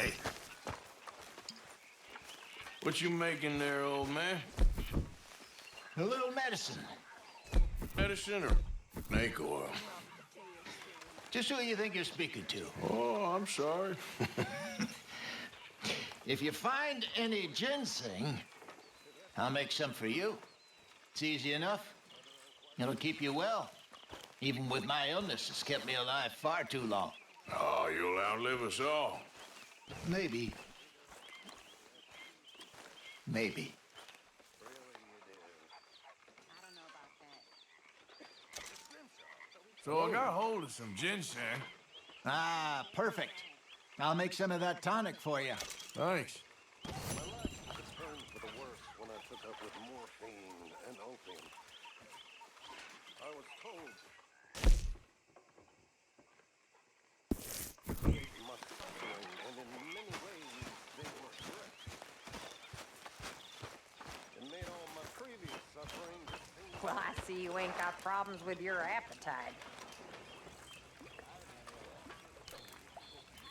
Hey. What you making there, old man? A little medicine. Medicine or snake oil? Just who you think you're speaking to. Oh, I'm sorry. If you find any ginseng, I'll make some for you. It's easy enough. It'll keep you well. Even with my illness, it's kept me alive far too long. Oh, you'll outlive us all. Maybe. Maybe. So I got hold of some ginseng. Ah, perfect. I'll make some of that tonic for you. Thanks. My life turned for the worse when I took up with morphine and opium. I was told my suffering, and in many ways they were correct. It made all my previous suffering seem Well, I see you ain't got problems with your appetite.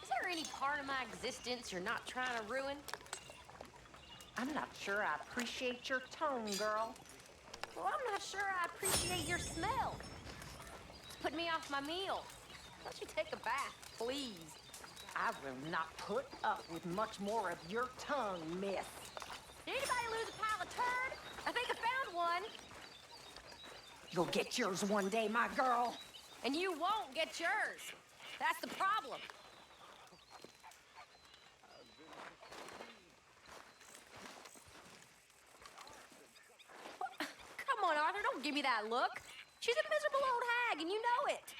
Is there any part of my existence you're not trying to ruin? I'm not sure I appreciate your tone, girl. Well, I'm not sure I appreciate your smell. It's putting me off my meal. Why don't you take a bath, please? I will not put up with much more of your tongue, miss. Did anybody lose a pile of turd? I think I found one. You'll get yours one day, my girl. And you won't get yours. That's the problem. Come on, Arthur, don't give me that look. She's a miserable old hag, and you know it.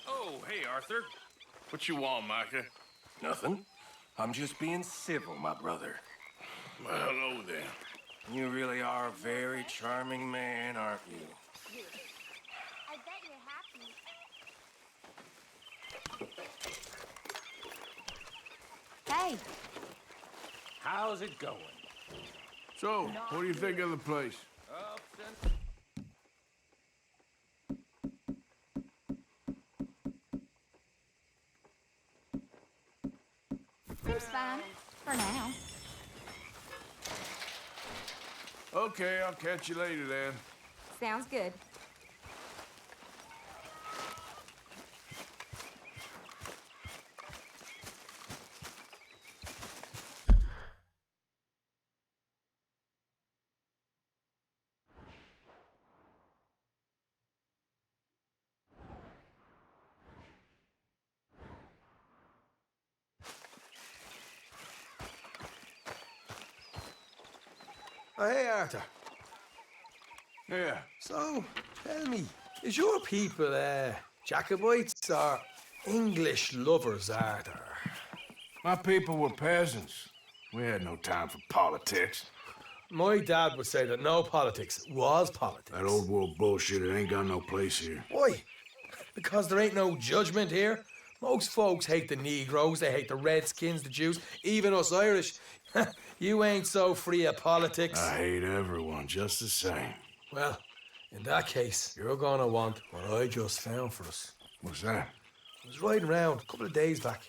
Oh, hey, Arthur. What you want, Micah? Nothing. I'm just being civil, my brother. Well, hello, then. You really are a very charming man, aren't you? I bet you're happy. Hey, How's it going? So, what do you think of the place? seems fine for now. Okay, I'll catch you later, then. Sounds good. Oh, hey, Arthur. Yeah. So, tell me, is your people, Jacobites or English lovers, Arthur? My people were peasants. We had no time for politics. My dad would say that no politics was politics. That old world bullshit, it ain't got no place here. Why? Because there ain't no judgment here. Most folks hate the Negroes, they hate the Redskins, the Jews, even us Irish. You ain't so free of politics. I hate everyone just the same. Well, in that case, you're gonna want what I just found for us. What's that? I was riding around a couple of days back.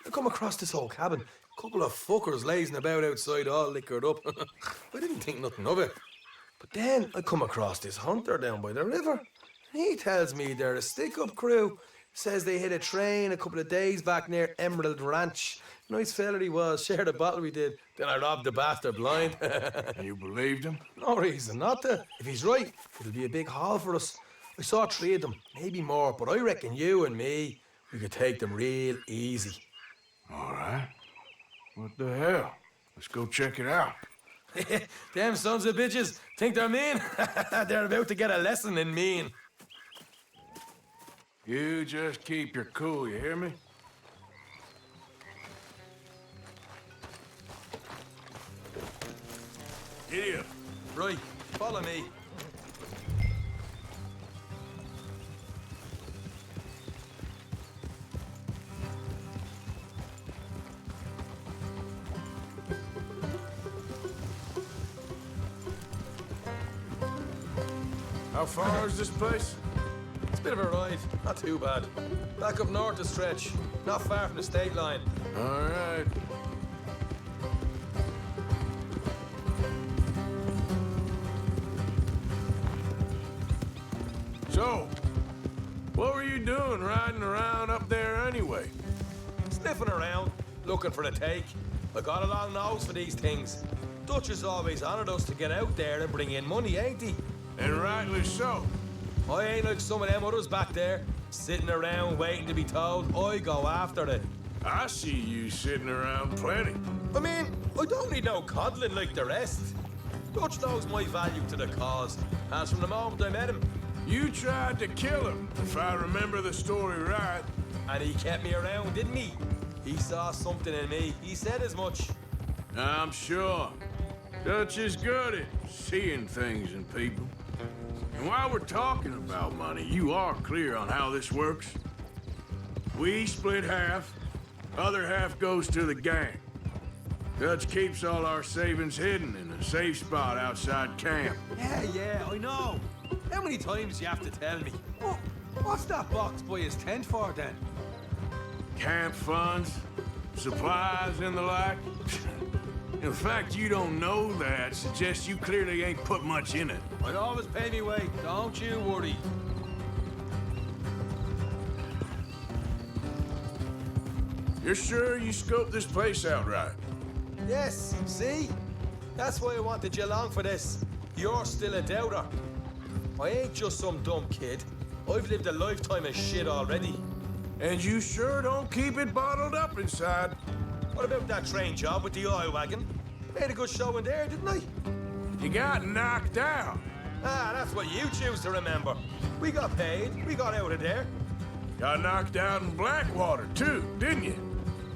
I come across this old cabin. A couple of fuckers lazing about outside all liquored up. I didn't think nothing of it. But then I come across this hunter down by the river. He tells me they're a stick-up crew. Says they hit a train a couple of days back near Emerald Ranch. Nice fella he was, shared a bottle we did. Then I robbed the bastard blind. And you believed him? No reason not to. If he's right, it'll be a big haul for us. I saw 3 of them, maybe more, but I reckon you and me, we could take them real easy. All right. What the hell? Let's go check it out. Them sons of bitches think they're mean. They're about to get a lesson in mean. You just keep your cool, you hear me? Giddy up. Right, follow me. How far is this place? It's a bit of a ride, not too bad. Back up north a stretch, not far from the state line. All right. So, what were you doing riding around up there anyway? Sniffing around, looking for the take. I got a long nose for these things. Dutch has always honoured us to get out there and bring in money, ain't he? And rightly so. I ain't like some of them others back there, sitting around waiting to be told. I go after it. I see you sitting around plenty. I mean, I don't need no coddling like the rest. Dutch knows my value to the cause, as from the moment I met him. You tried to kill him, if I remember the story right. And he kept me around, didn't he? He saw something in me. He said as much. I'm sure. Dutch is good at seeing things in people. And while we're talking about money, you are clear on how this works? We split half, other half goes to the gang. Dutch keeps all our savings hidden in a safe spot outside camp. Yeah, I know. How many times you have to tell me? What's that box by his tent for then? Camp funds, supplies, and the like. The fact you don't know that suggests you clearly ain't put much in it. I'd always pay me way, don't you worry. You're sure you scoped this place out right? Yes, see? That's why I wanted you along for this. You're still a doubter. I ain't just some dumb kid. I've lived a lifetime of shit already. And you sure don't keep it bottled up inside. What about that train job with the oil wagon? Made a good show in there, didn't I? You got knocked out. Ah, that's what you choose to remember. We got paid. We got out of there. Got knocked out in Blackwater, too, didn't you?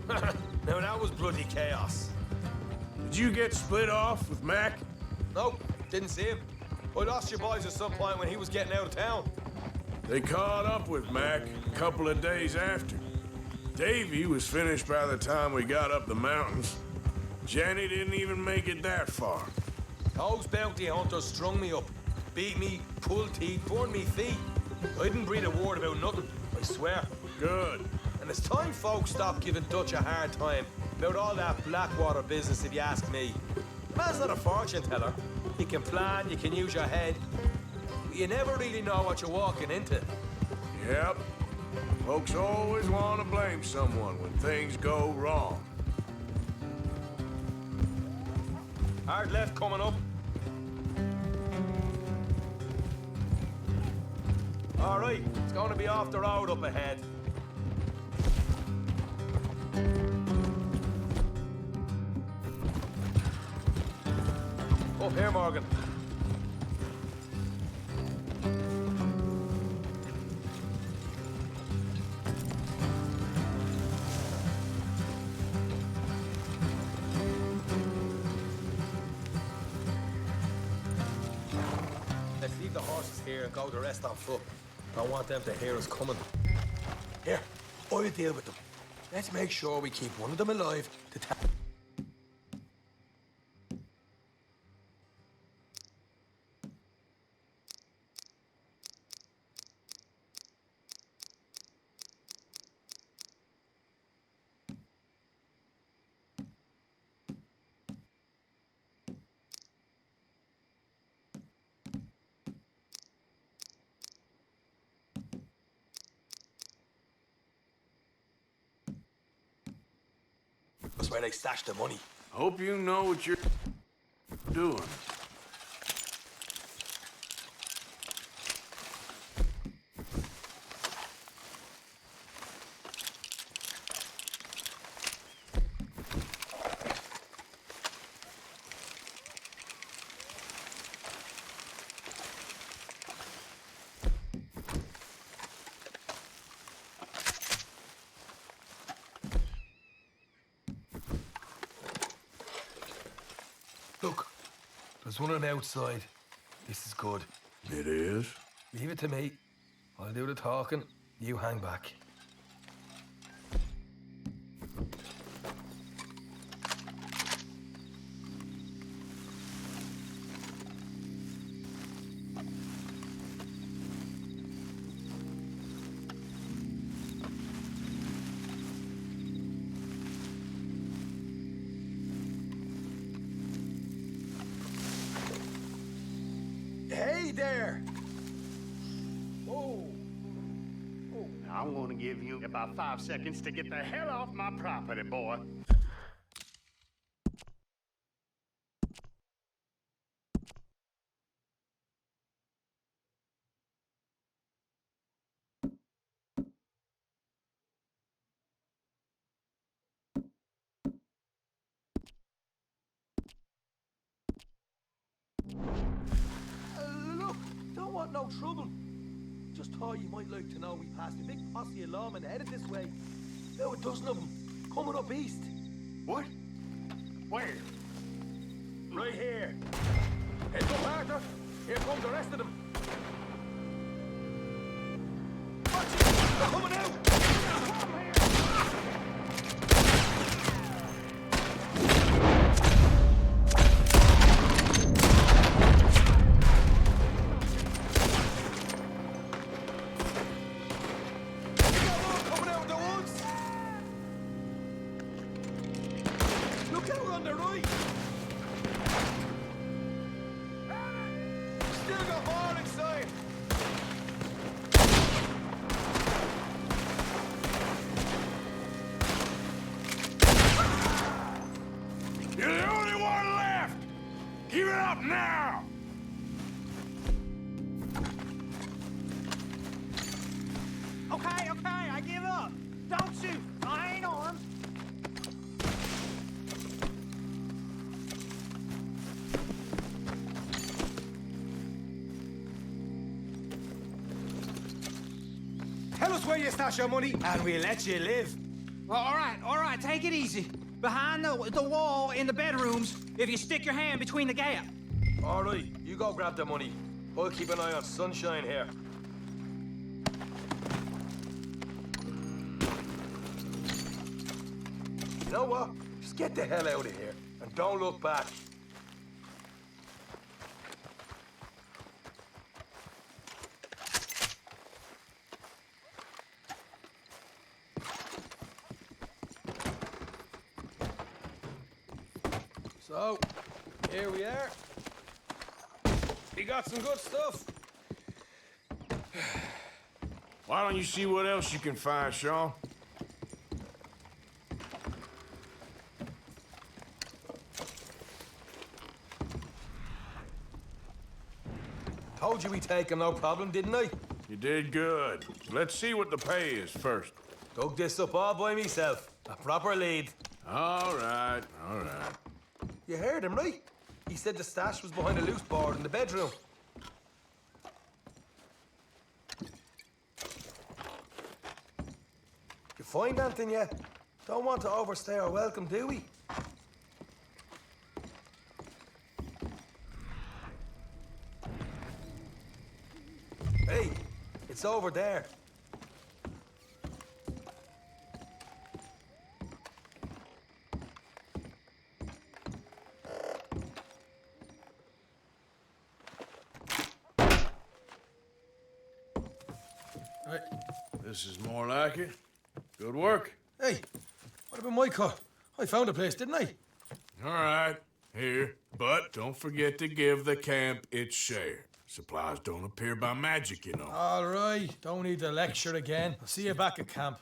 Now, that was bloody chaos. Did you get split off with Mac? Nope, didn't see him. I lost your boys at some point when he was getting out of town. They caught up with Mac a couple of days after. Davy was finished by the time we got up the mountains. Jenny didn't even make it that far. Those bounty hunters strung me up, beat me, pulled teeth, burned me feet. I didn't breathe a word about nothing, I swear. Good. And it's time folks stopped giving Dutch a hard time about all that Blackwater business, if you ask me. The man's not a fortune teller. You can plan, you can use your head. But you never really know what you're walking into. Yep. Folks always want to blame someone when things go wrong. Hard left coming up. All right, it's going to be off the road up ahead. Up here, Morgan. Let's leave the horses here and go the rest on foot. Don't want them to hear us coming. Here, I'll deal with them. Let's make sure we keep one of them alive to tell. That's where they stashed the money. Hope you know what you're doing. Look, there's one on the outside. This is good. It is? Leave it to me. I'll do the talking. You hang back. Steady there. Oh. I'm gonna give you about 5 seconds to get the hell off my property, boy. Look, don't want no trouble. Just thought you might like to know we passed a big posse of lawmen headed this way. About a dozen of them, coming up east. What? Where? Right here. Heads up, Arthur. Here comes the rest of them. Watch it! They're coming out! Look out on the right! Still got more inside! You're the only one left! Give it up now! Okay, I give up. Don't shoot. I ain't armed. Tell us where you stash your money, and we'll let you live. All right, take it easy. Behind the wall in the bedrooms, if you stick your hand between the gap. All right, you go grab the money. I'll keep an eye on Sunshine here. You know what? Just get the hell out of here, and don't look back. So, here we are. We got some good stuff. Why don't you see what else you can find, Sean? Told you we take him, no problem, didn't I? You did good. Let's see what the pay is first. Dug this up all by myself. A proper lead. All right, all right. You heard him, right? He said the stash was behind a loose board in the bedroom. You find anything yet? Don't want to overstay our welcome, do we? Hey, it's over there. Right. This is more like it. Good work. Hey, what about my cut? I found a place, didn't I? All right, here. But don't forget to give the camp its share. Supplies don't appear by magic, you know. All right, don't need the lecture again. I'll see you back at camp.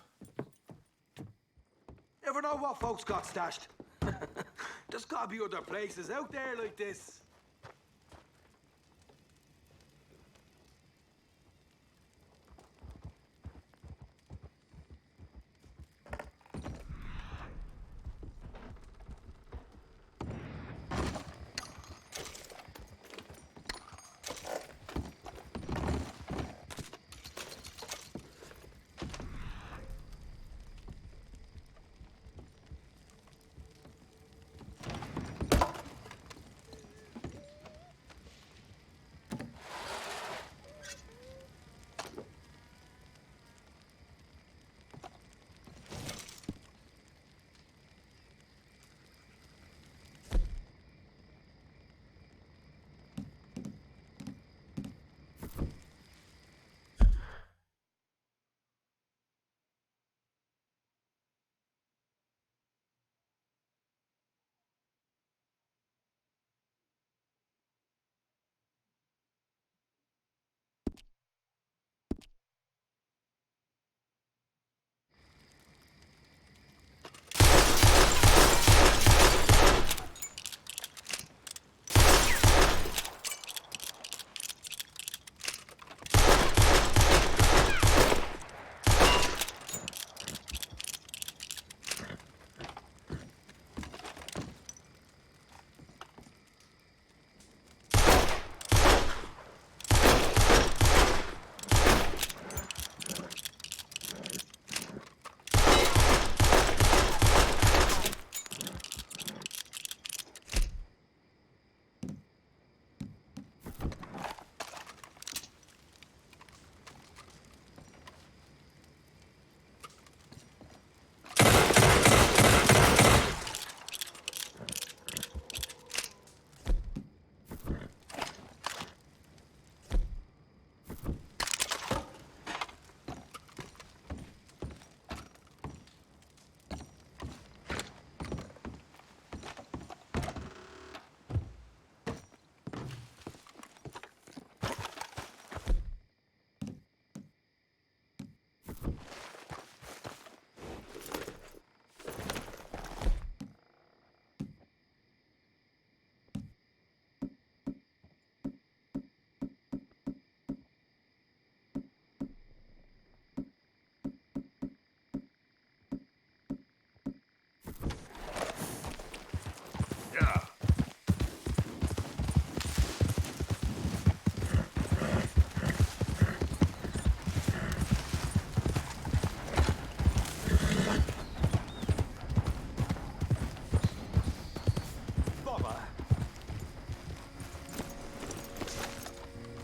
Never know what folks got stashed. There's gotta be other places out there like this.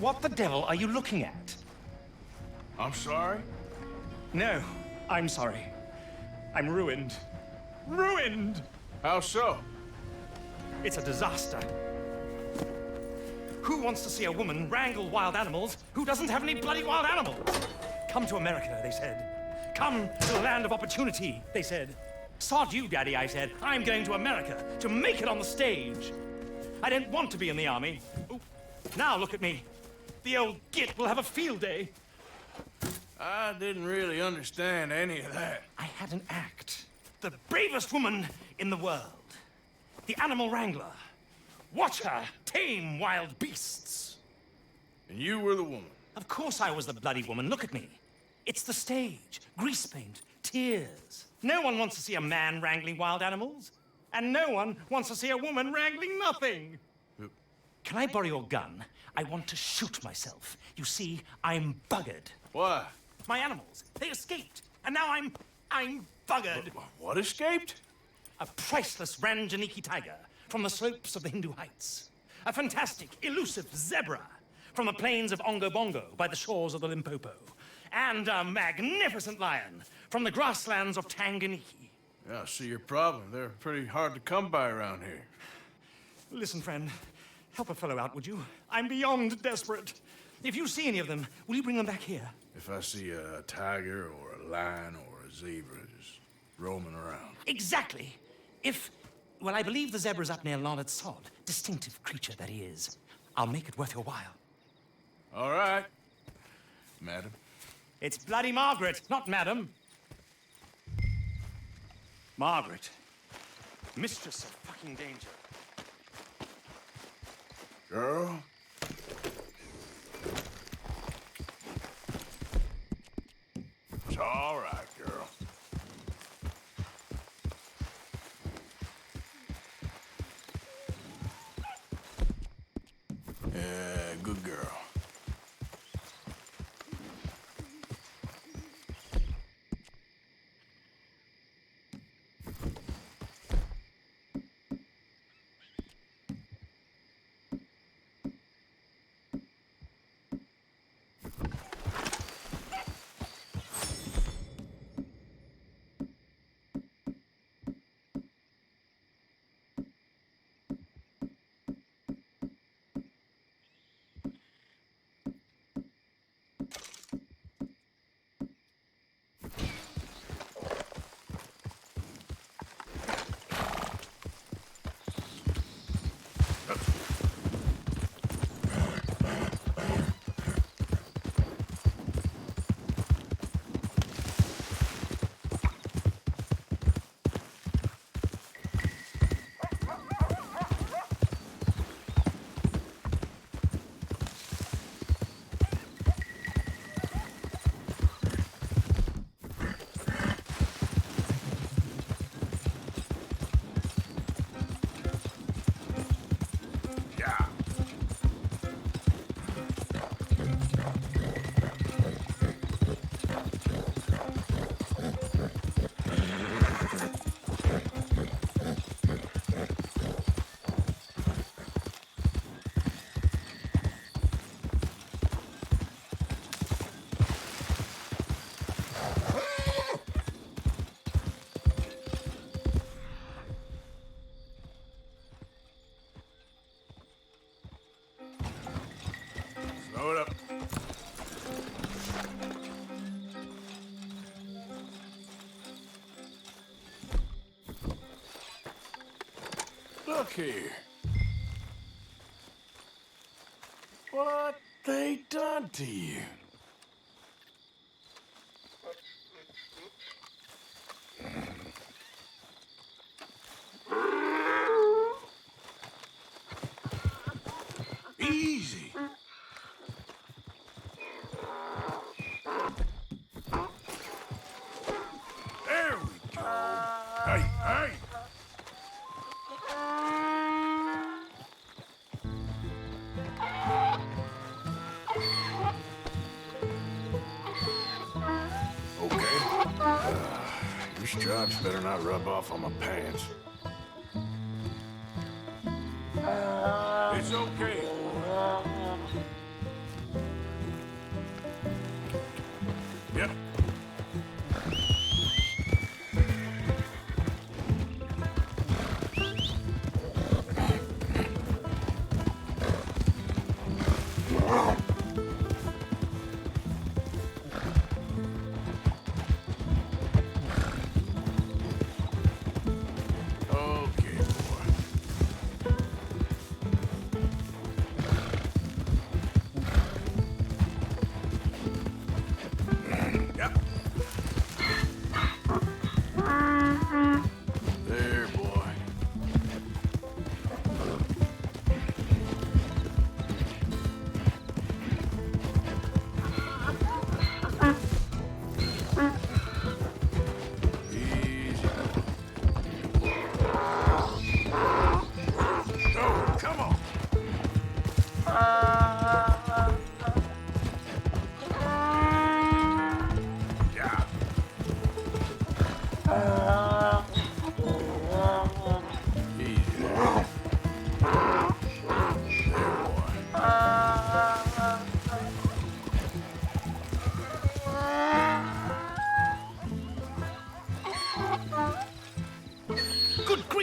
What the devil are you looking at? I'm sorry? No, I'm sorry. I'm ruined. Ruined! How so? It's a disaster. Who wants to see a woman wrangle wild animals who doesn't have any bloody wild animals? Come to America, they said. Come to the land of opportunity, they said. Sod you, Daddy, I said. I'm going to America to make it on the stage. I don't want to be in the army. Ooh. Now look at me. The old git will have a field day. I didn't really understand any of that. I had an act. The bravest woman in the world. The animal wrangler. Watch her tame wild beasts. And you were the woman? Of course I was the bloody woman. Look at me. It's the stage. Grease paint. Tears. No one wants to see a man wrangling wild animals. And no one wants to see a woman wrangling nothing. Can I borrow your gun? I want to shoot myself. You see, I'm buggered. Why? My animals, they escaped. And now I'm buggered. What escaped? A priceless Ranjaniki tiger from the slopes of the Hindu Heights. A fantastic, elusive zebra from the plains of Ongo Bongo by the shores of the Limpopo. And a magnificent lion from the grasslands of Tanganyika. Yeah, I see your problem. They're pretty hard to come by around here. Listen, friend. Help a fellow out, would you? I'm beyond desperate. If you see any of them, will you bring them back here? If I see a tiger or a lion or a zebra just roaming around. Exactly. Well, I believe the zebra's up near Larned Sod. Distinctive creature that he is. I'll make it worth your while. All right, madam. It's bloody Margaret, not madam. Margaret. Mistress of fucking danger. Girl? It's all right, girl. Yeah, good girl. Load up. Look here. What they done to you? Easy. There we go. Hey, hey. Your stripes better not rub off on my pants. It's okay.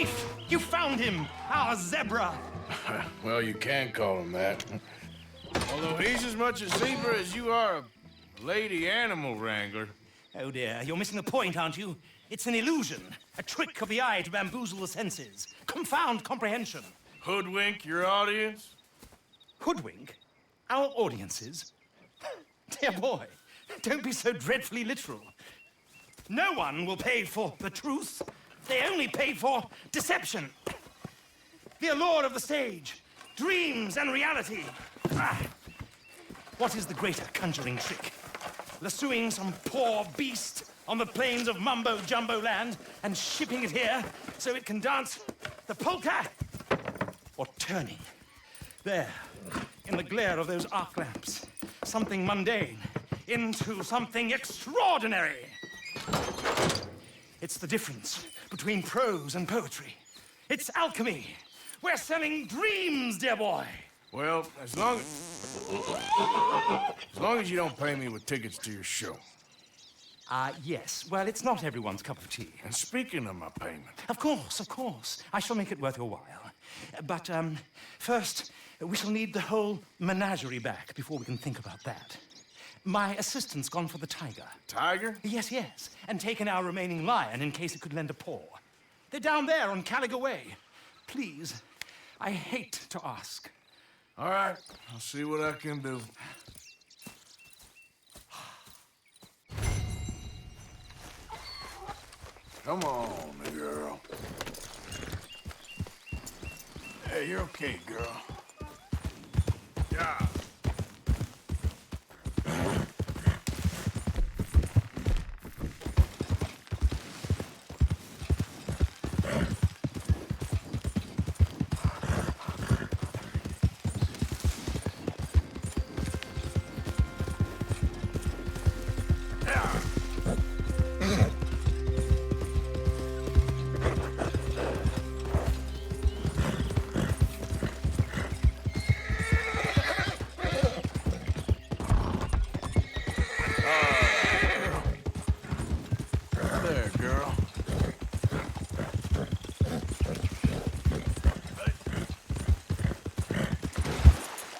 grief! You found him, our zebra! Well, you can call him that. Although he's as much a zebra as you are a lady animal wrangler. Oh dear, you're missing the point, aren't you? It's an illusion, a trick of the eye to bamboozle the senses, confound comprehension. Hoodwink your audience? Hoodwink? Our audiences? Dear boy, don't be so dreadfully literal. No one will pay for the truth. They only pay for deception. The allure of the stage, dreams and reality. Ah. What is the greater conjuring trick? Lassoing some poor beast on the plains of mumbo-jumbo land and shipping it here so it can dance the polka? Or turning, there, in the glare of those arc lamps, something mundane into something extraordinary? It's the difference between prose and poetry. It's alchemy. We're selling dreams, dear boy. Well, as long as you don't pay me with tickets to your show. Yes. Well, it's not everyone's cup of tea. And speaking of my payment... Of course. I shall make it worth your while. But, first, we shall need the whole menagerie back before we can think about that. My assistant's gone for the tiger. Tiger? Yes. And taken our remaining lion in case it could lend a paw. They're down there on Caliga Way. Please, I hate to ask. All right, I'll see what I can do. Come on, girl. Hey, you're okay, girl. Yeah.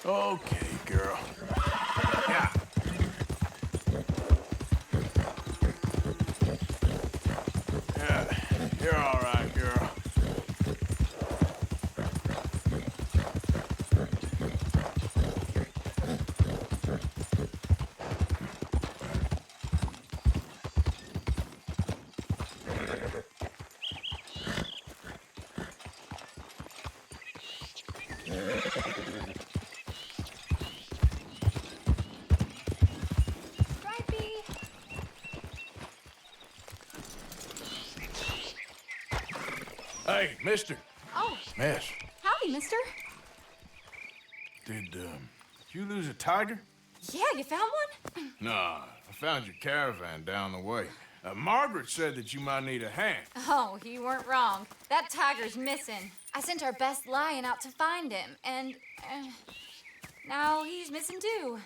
Okay, girl. Yeah. Yeah, you're all right, girl. Hey, mister. Oh. Miss. Howdy, mister. Did you lose a tiger? Yeah, you found one? Nah, I found your caravan down the way. Margaret said that you might need a hand. Oh, you weren't wrong. That tiger's missing. I sent our best lion out to find him, and now he's missing too.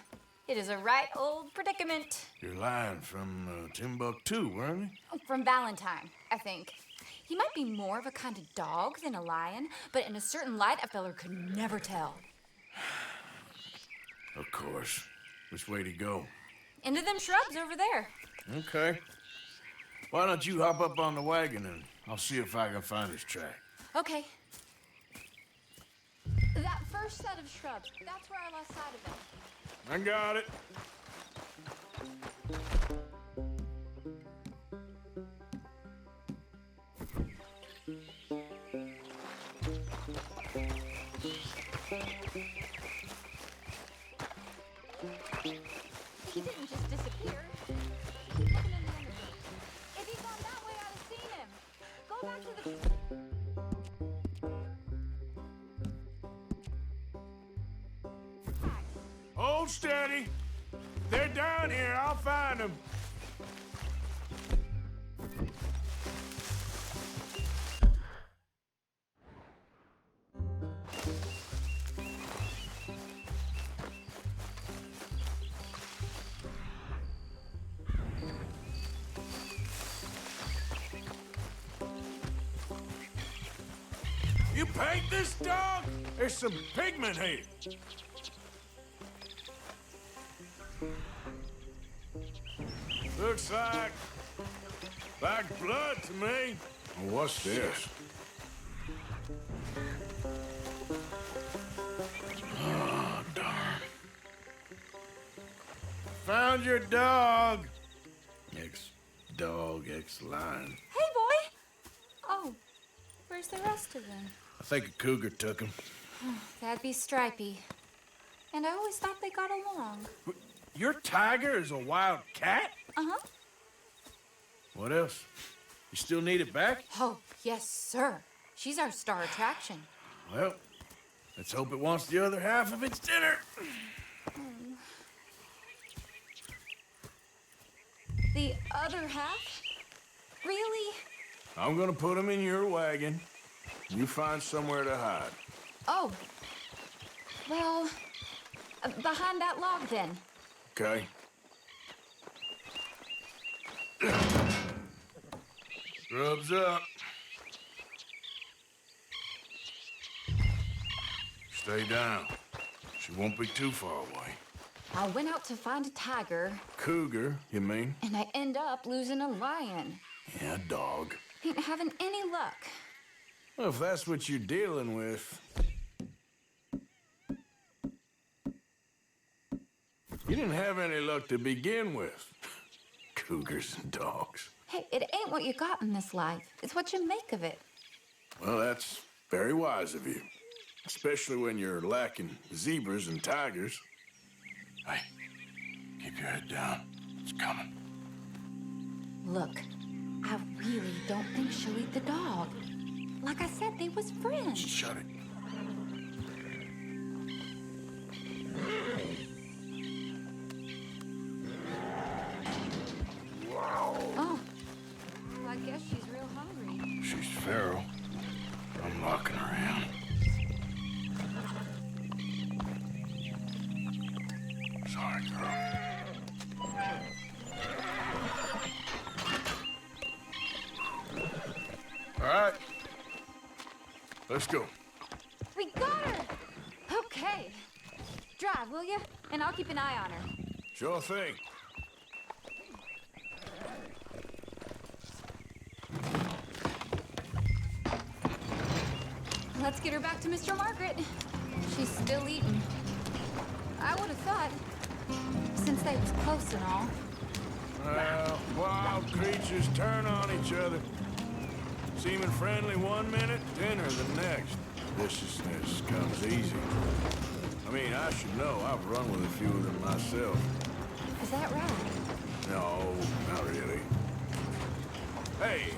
It is a right old predicament. Your lion from Timbuktu, weren't he? From Valentine, I think. He might be more of a kind of dog than a lion, but in a certain light, a feller could never tell. Of course. Which way to go? Into them shrubs over there. Okay. Why don't you hop up on the wagon and I'll see if I can find his track. Okay. That first set of shrubs, that's where I lost sight of him. I got it. He didn't just disappear. Keep looking in the undergrowth. If he'd gone that way, I'd have seen him. Go back to the... Hold steady. They're down here. I'll find them. You paint this dog? There's some pigment here. Looks like blood to me. What's this? Oh, darn. Found your dog. Ex-dog, ex-lion. Hey, boy! Oh, where's the rest of them? I think a cougar took him. That'd be Stripey. And I always thought they got along. Your tiger is a wild cat? Uh-huh. What else? You still need it back? Oh, yes, sir. She's our star attraction. Well, let's hope it wants the other half of its dinner. The other half? Really? I'm gonna put him in your wagon. You find somewhere to hide. Oh. Well, behind that log, then. Okay. Scrubs up. Stay down. She won't be too far away. I went out to find a tiger. Cougar, you mean? And I end up losing a lion. Yeah, dog. Ain't having any luck. Well, if that's what you're dealing with... You didn't have any luck to begin with. Cougars and dogs. Hey, it ain't what you got in this life. It's what you make of it. Well, that's very wise of you. Especially when you're lacking zebras and tigers. Hey, keep your head down. It's coming. Look, I really don't think she'll eat the dog. Like I said, they was friends. Shut it. Oh, well, I guess she's real hungry. She's feral. I'm locking her in. Sorry, girl. All right. Let's go. We got her! Okay. Drive, will you? And I'll keep an eye on her. Sure thing. Let's get her back to Mr. Margaret. She's still eating. I would have thought, since they was close and all. Well, wild creatures turn on each other. Seeming friendly one minute, dinner the next. Viciousness comes easy. I mean, I should know. I've run with a few of them myself. Is that right? No, not really. Hey,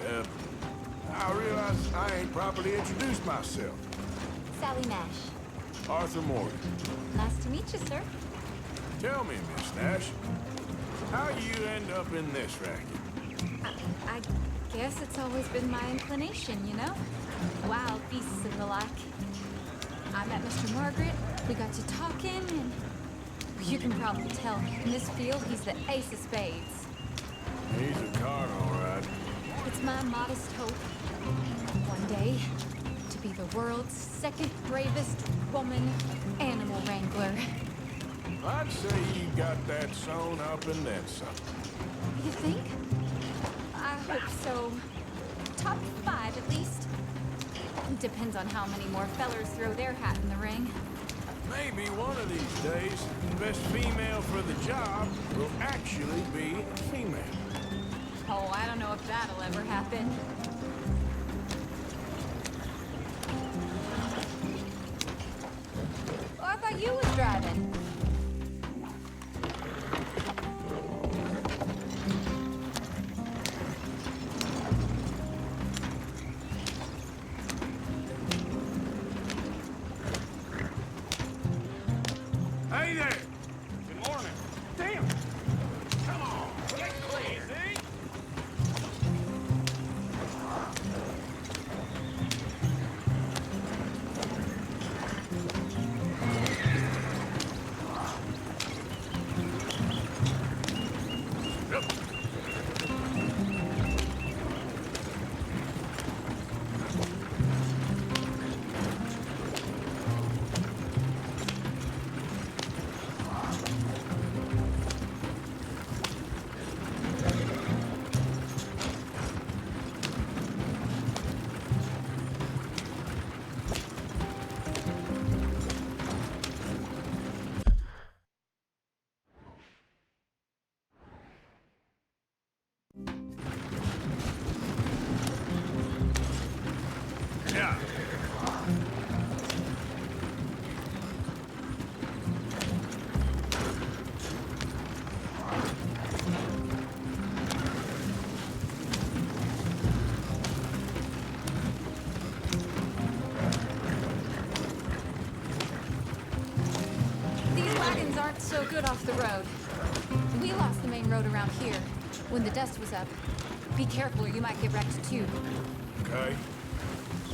I realize I ain't properly introduced myself. Sally Nash. Arthur Morgan. Nice to meet you, sir. Tell me, Miss Nash, how you end up in this racket? I guess it's always been my inclination, you know? Wild beasts and the like. I met Mr. Margaret, we got to talking, and you can probably tell, in this field, he's the ace of spades. He's a card, all right. It's my modest hope, one day, to be the world's second bravest woman animal wrangler. I'd say you got that sewn up and then some. You think? I hope so. Top 5, at least. Depends on how many more fellers throw their hat in the ring. Maybe one of these days, the best female for the job will actually be a female. Oh, I don't know if that'll ever happen. Oh, I thought you was driving. Hey there! Good morning. Damn! Come on, get clear, see? road. We lost the main road around here when the dust was up. Be careful or you might get wrecked too. Okay.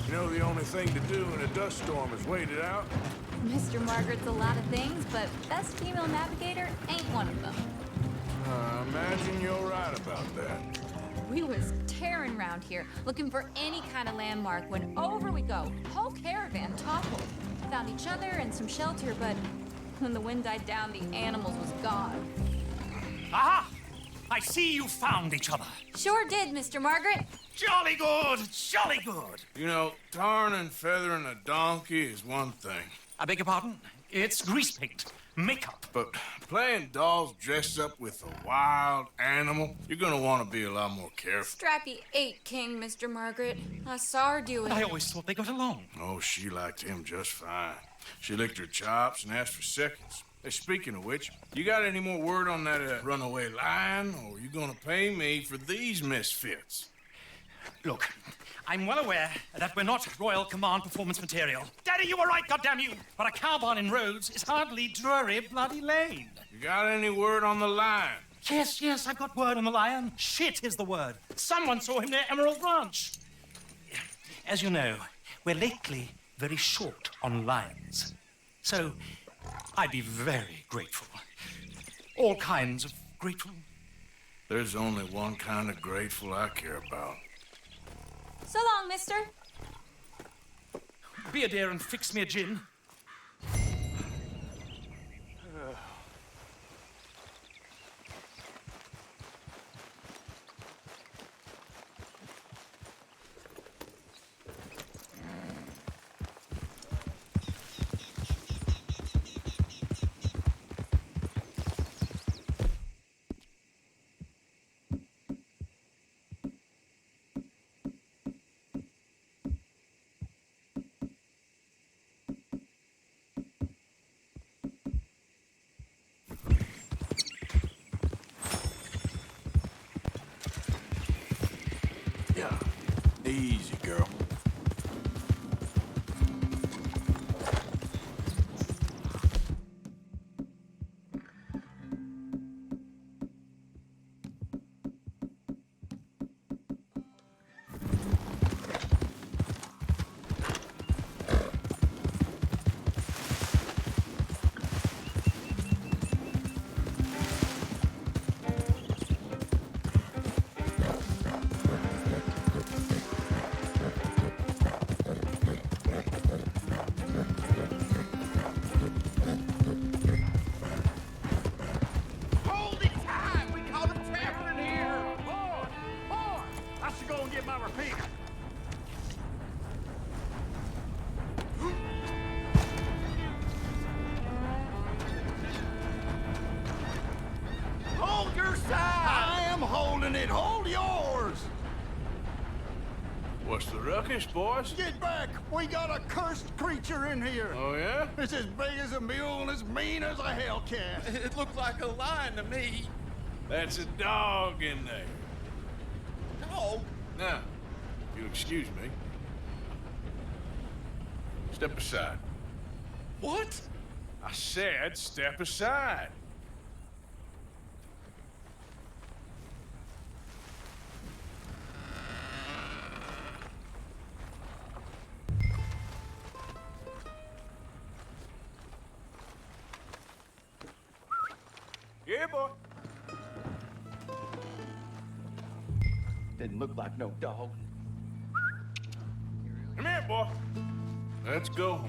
You know the only thing to do in a dust storm is wait it out? Mr. Margaret's a lot of things, but best female navigator ain't one of them. I imagine you're right about that. We was tearing around here, looking for any kind of landmark when over we go. Whole caravan toppled. Found each other and some shelter, but when the wind died down, the animals was gone. Aha! I see you found each other. Sure did, Mr. Margaret. Jolly good, jolly good. You know, tarring and feathering a donkey is one thing. I beg your pardon? It's grease paint, makeup. But playing dolls dressed up with a wild animal, you're gonna want to be a lot more careful. Strappy ate King, Mr. Margaret. I saw her do it. I always thought they got along. Oh, she liked him just fine. She licked her chops and asked for seconds. Hey, speaking of which, you got any more word on that runaway lion, or you gonna pay me for these misfits? Look, I'm well aware that we're not Royal Command performance material. Daddy, you were right, goddamn you! But a cow barn in Rhodes is hardly Drury Bloody Lane. You got any word on the lion? Yes, I've got word on the lion. Shit is the word. Someone saw him near Emerald Ranch. As you know, we're lately very short on lions. So, I'd be very grateful. All kinds of grateful. There's only one kind of grateful I care about. So long, mister. Be a dear and fix me a gin. Easy, girl. What's the ruckus, boys? Get back! We got a cursed creature in here. Oh, yeah? It's as big as a mule and as mean as a hellcat. It looked like a lion to me. That's a dog in there. Dog? Now, if you'll excuse me. Step aside. What? I said step aside. Yeah, boy. Didn't look like no dog. Come here, boy. Let's go.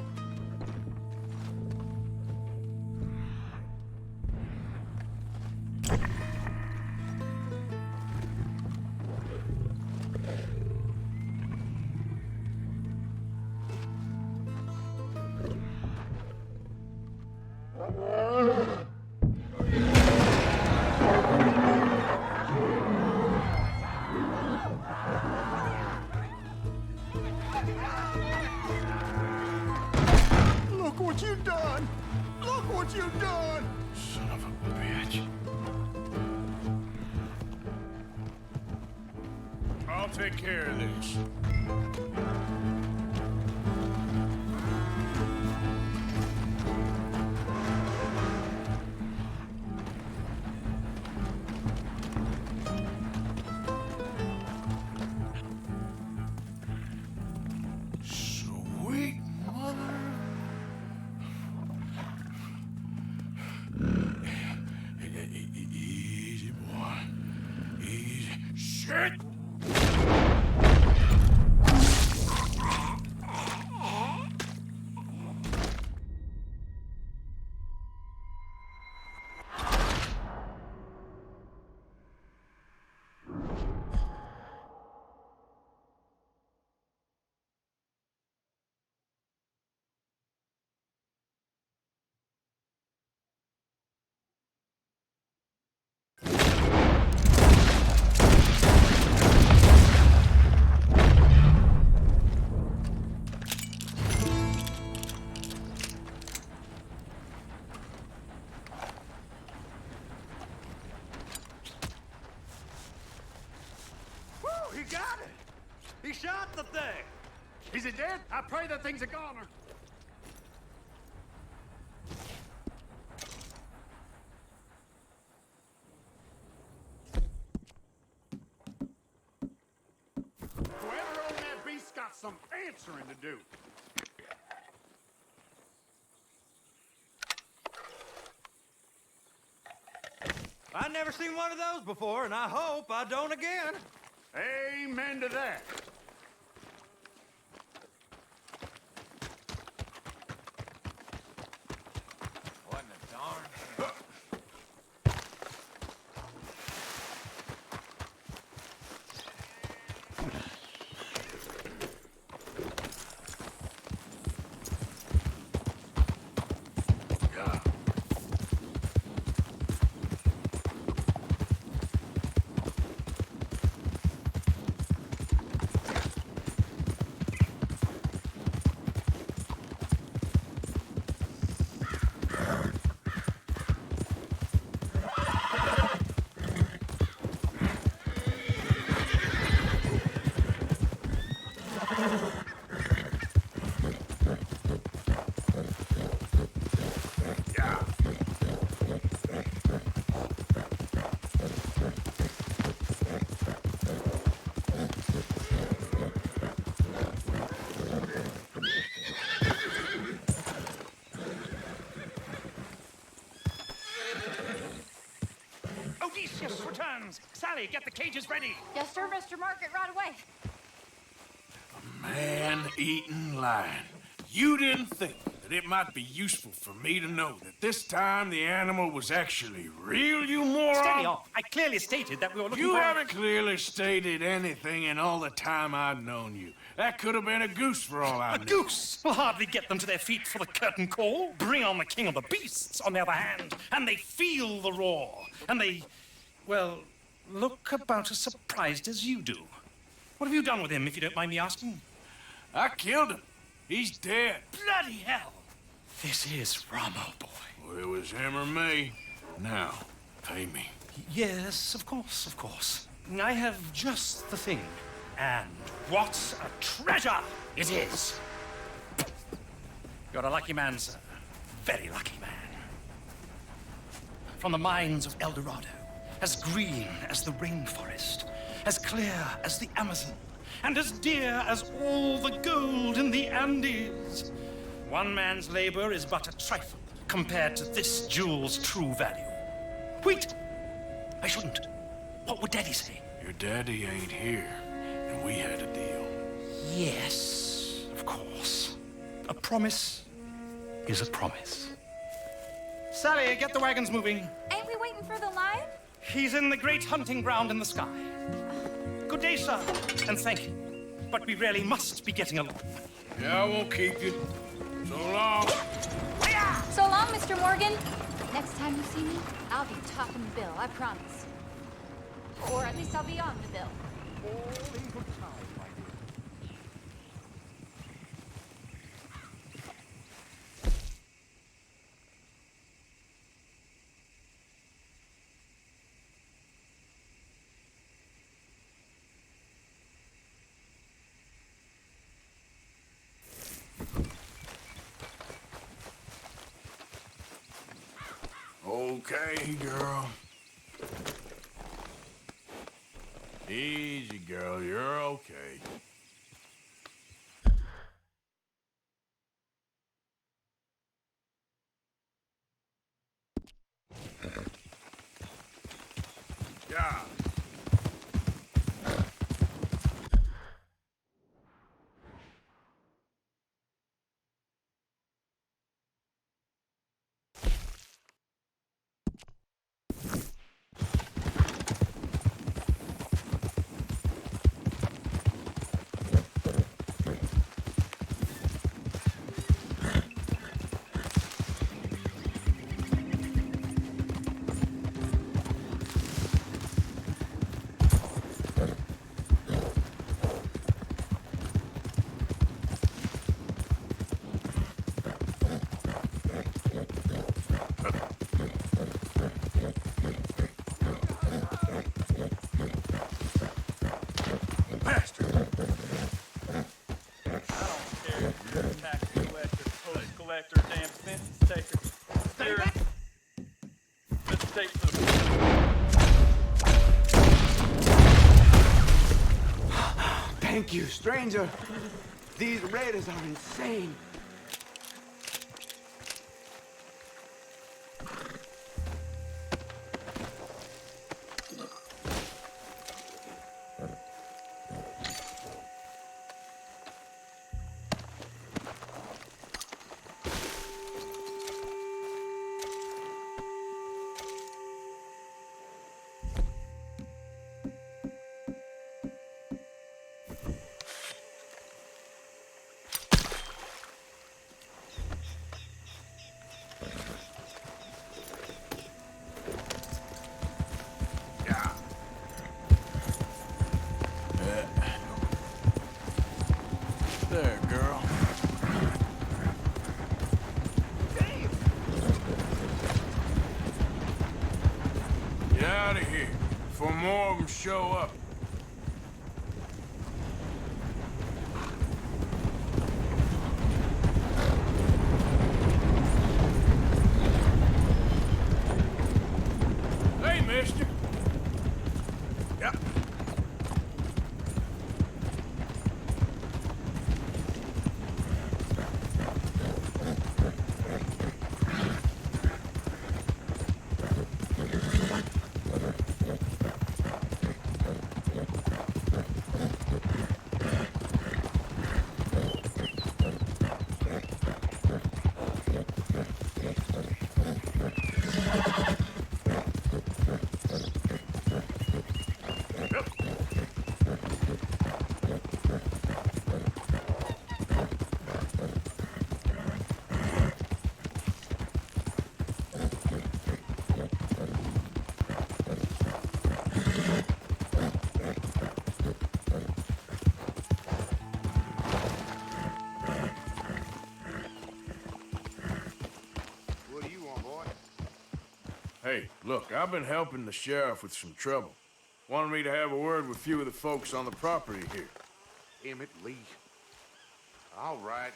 Look what you've done! Look what you've done! Son of a bitch. I'll take care of this. Shit! Woo, he got it! He shot the thing! Is it dead? I pray that thing's a goner. Whoever owned that beast's got some answering to do. I never seen one of those before, and I hope I don't again. Amen to that. What in the darn? Odysseus returns. Sally, get the cages ready. Yes, sir, Mr. Margaret, right away. Man-eating lion. You didn't think that it might be useful for me to know that this time the animal was actually real, you moron? Steady off. I clearly stated that we were looking You for... haven't clearly stated anything in all the time I've known you. That could have been a goose for all I know. A goose will hardly get them to their feet for the curtain call. Bring on the king of the beasts, on the other hand, and they feel the roar. And they, well, look about as surprised as you do. What have you done with him, if you don't mind me asking? I killed him. He's dead. Bloody hell! This is Ramo, boy. Well, it was him or me. Now, pay me. Yes, of course, of course. I have just the thing. And what a treasure it is! You're a lucky man, sir. Very lucky man. From the mines of El Dorado, as green as the rainforest, as clear as the Amazon, and as dear as all the gold in the Andes. One man's labor is but a trifle compared to this jewel's true value. Wait! I shouldn't. What would Daddy say? Your daddy ain't here, and we had a deal. Yes, of course. A promise is a promise. Sally, get the wagons moving. Ain't we waiting for the lion? He's in the great hunting ground in the sky. Good day, sir, and thank you. But we really must be getting along. Yeah, I won't keep you. So long. So long, Mr. Morgan. Next time you see me, I'll be topping the bill, I promise. Or at least I'll be on the bill. All in good time, my dear. Okay, girl. Easy, girl. You're okay. Yeah. Thank you, stranger. These raiders are insane. There, girl. Get out of here before more of them show up. Hey, mister. Yep. What do you want, boy? Hey, look, I've been helping the sheriff with some trouble. Wanted me to have a word with a few of the folks on the property here. Emmett Lee. All right.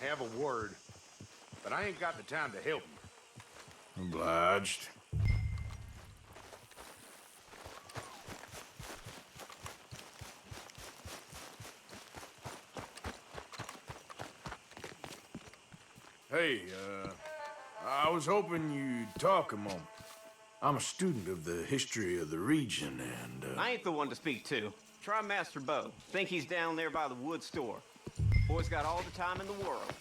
Have a word. But I ain't got the time to help you. Obliged. Hey, I was hoping you'd talk a moment. I'm a student of the history of the region, and, I ain't the one to speak to. Try Master Bo. Think he's down there by the wood store. Boy's got all the time in the world.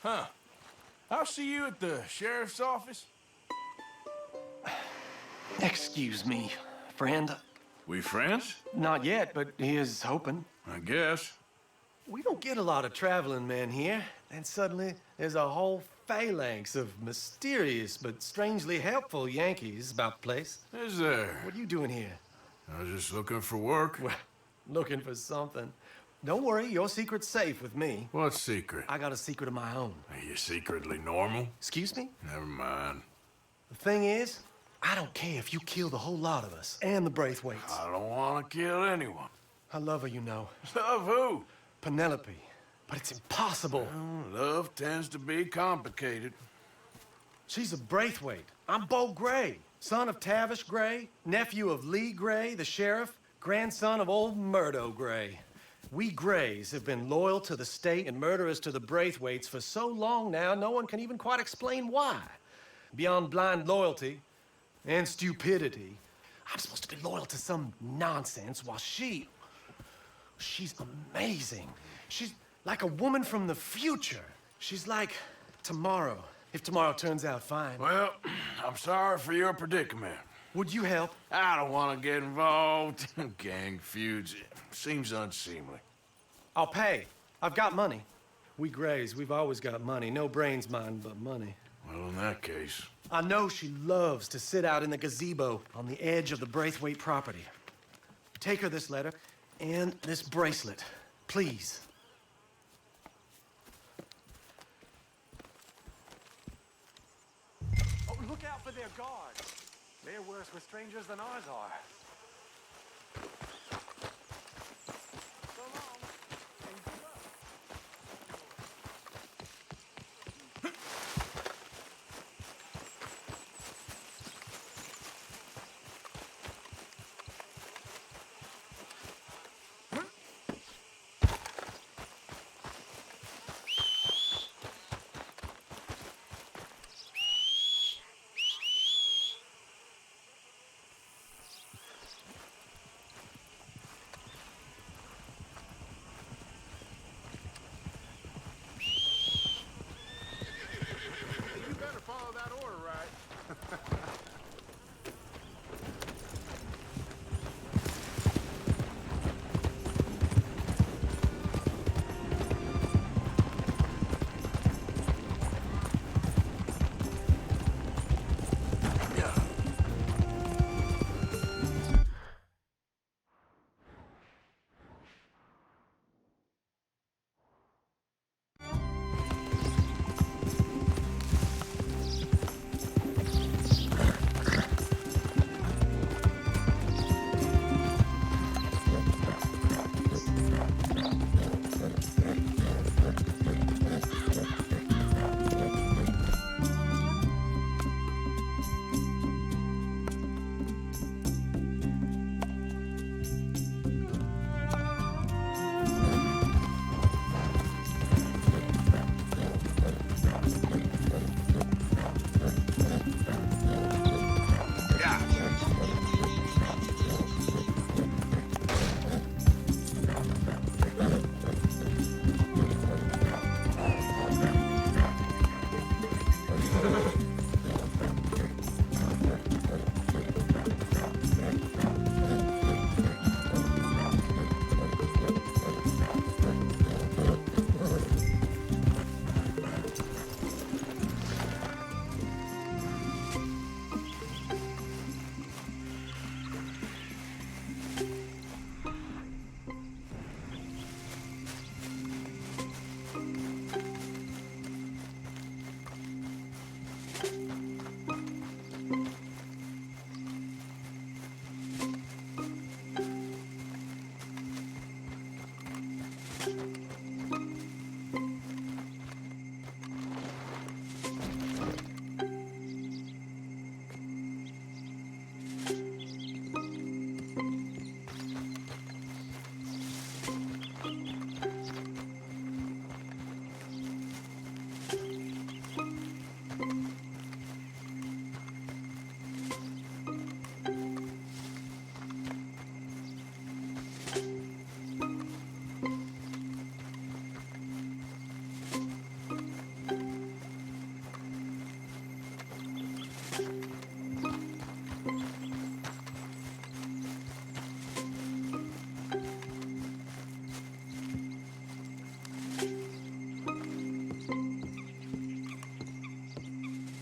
Huh. I'll see you at the sheriff's office. Excuse me, friend. We friends? Not yet, but here's hoping. I guess. We don't get a lot of traveling men here, and suddenly there's a whole phalanx of mysterious but strangely helpful Yankees about the place. Is there? What are you doing here? I was just looking for work. Well, looking for something. Don't worry, your secret's safe with me. What secret? I got a secret of my own. Are you secretly normal? Excuse me? Never mind. The thing is, I don't care if you kill the whole lot of us and the Braithwaites. I don't want to kill anyone. I love her, you know. Love who? Penelope. But it's impossible. Well, love tends to be complicated. She's a Braithwaite. I'm Bo Gray, son of Tavish Gray, nephew of Lee Gray, the sheriff, grandson of old Murdo Gray. We Grays have been loyal to the state and murderers to the Braithwaites for so long now, no one can even quite explain why. Beyond blind loyalty and stupidity, I'm supposed to be loyal to some nonsense while she's amazing. She's like a woman from the future. She's like tomorrow, if tomorrow turns out fine. Well, I'm sorry for your predicament. Would you help? I don't want to get involved in gang feuds. It seems unseemly. I'll pay. I've got money. We Grays, we've always got money. No brains, mind, but money. Well, in that case, I know she loves to sit out in the gazebo on the edge of the Braithwaite property. Take her this letter and this bracelet, please. Oh, look out for their guards. They're worse with strangers than ours are. So long, and good luck. You better follow that order, right?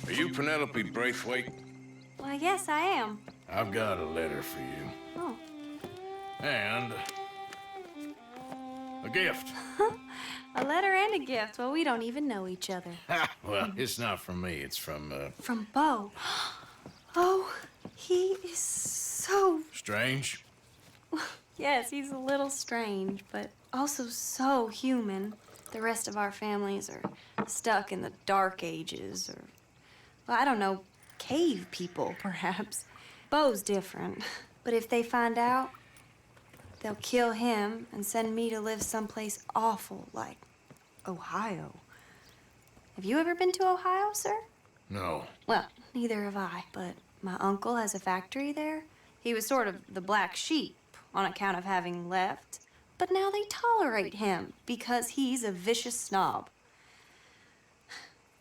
Are you Penelope Braithwaite? Well, yes, I am. I've got a letter for you. Oh. And a gift. A letter and a gift. Well, we don't even know each other. Well, it's not from me. It's from, From Bo. Oh, he is so... Strange? Yes, he's a little strange, but also so human. The rest of our families are stuck in the dark ages, or, well, I don't know, cave people, perhaps. Bo's different. But if they find out, they'll kill him and send me to live someplace awful like Ohio. Have you ever been to Ohio, sir? No. Well, neither have I, but my uncle has a factory there. He was sort of the black sheep on account of having left. But now they tolerate him because he's a vicious snob.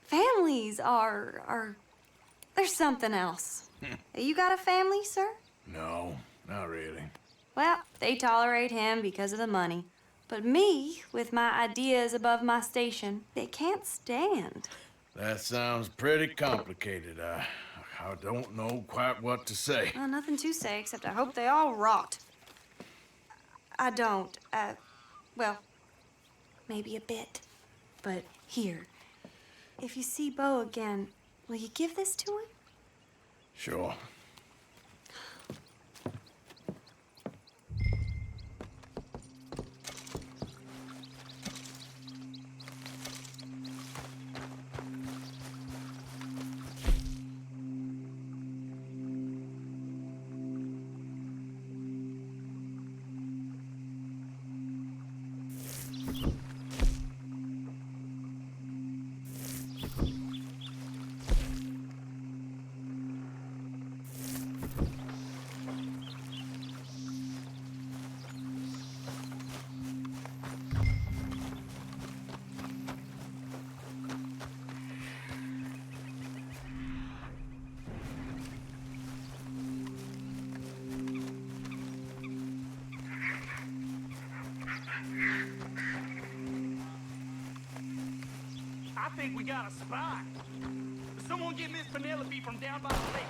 Families are there's something else. You got a family, sir? No, not really. Well, they tolerate him because of the money. But me, with my ideas above my station, they can't stand. That sounds pretty complicated. I don't know quite what to say. Well, nothing to say, except I hope they all rot. I don't. Well, maybe a bit. But here, if you see Bo again, will you give this to him? Sure. I think we got a spot. Someone get Miss Penelope from down by the lake.